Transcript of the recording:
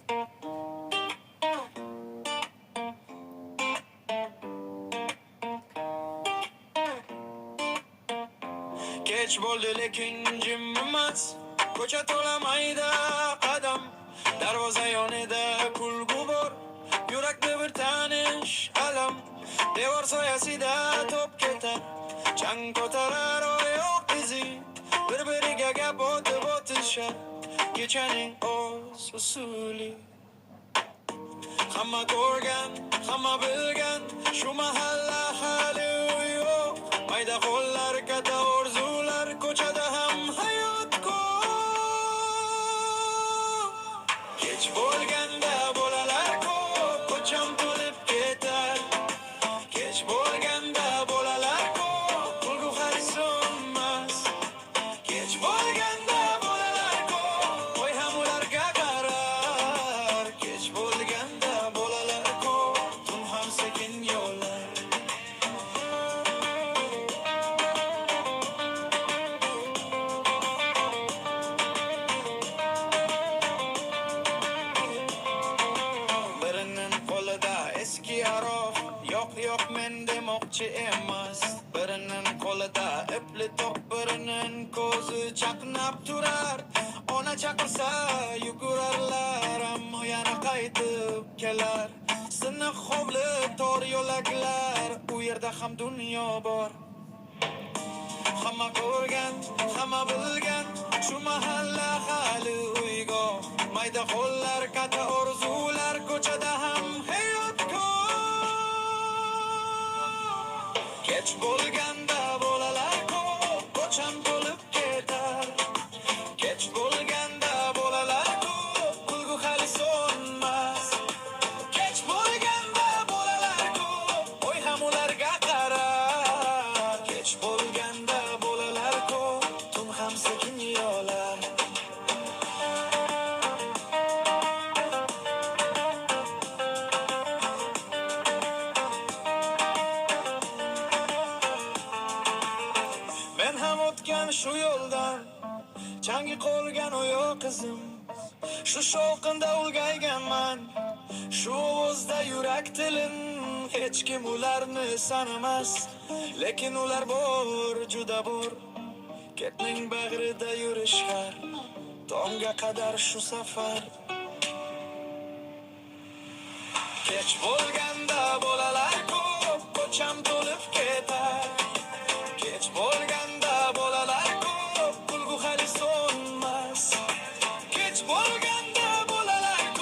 Kech bo'ldi lekin jim emas, ko'cha to'la mayda qadam, darvoza yonida kulgu bor, yurakda bir tanish alam, devor soyasida to'p ketar, chang ko'tarar oyoq izi, bir-biriga gap otib o'tishar, kechaning o'z usuli. Hamma ko'rgan, hamma bilgan, shu mahalla hali uy yo'q, mayda qo'llar, katta orzular, ko'chada ham hayot ko'p. Kech bo'lganda bolalar ko'p, ko'cham to'lib ketar. Kech bo'lganda bolalar ko'p, kulgu hali so'nmas. Kech bo'lganda bolalar ko'p, o'y ham ularga qarar. Kech bo'lganda bolalar ko'p, tun ham sekin yo'lar. Birining qo'lida eski aroq, yo'q men demoqchi emas. Birining qo'lida ipli to'p, birining ko'zi chaqnab turar. Ona chaqirsa yugurarlar, ammo yana qaytib kelar. Siniq hovli, tor yo'laklar, u yerda ham dunyo bor. Hamma ko'rgan, hamma bilgan, shu mahalla hali uygoh, mayda qo'llar, katta orzular, ko'chada ham hayot ko'p. Kech bo'lganda bolalar ko'p, ko'cham to'lib ketar. Kech bo'lganda bolalar ko'p, kulgu hali so'nmas. Kech bo'lganda bolalar ko'p, o'y ham ularga qarar. Kech bo'lganda bolalar ko'p, tun ham sekin yo'lar. Men ham o'tgan shu yo'ldan, changi qolgan oyoq qizim, shu shovqinda ulg'ayganman, shu ovozda yurak tilim. Hech kim ularni sanamas, lekin ular bor, juda bor. Ketning bag'rida yurishar, tongga qadar shu safar. Kech bo'lgan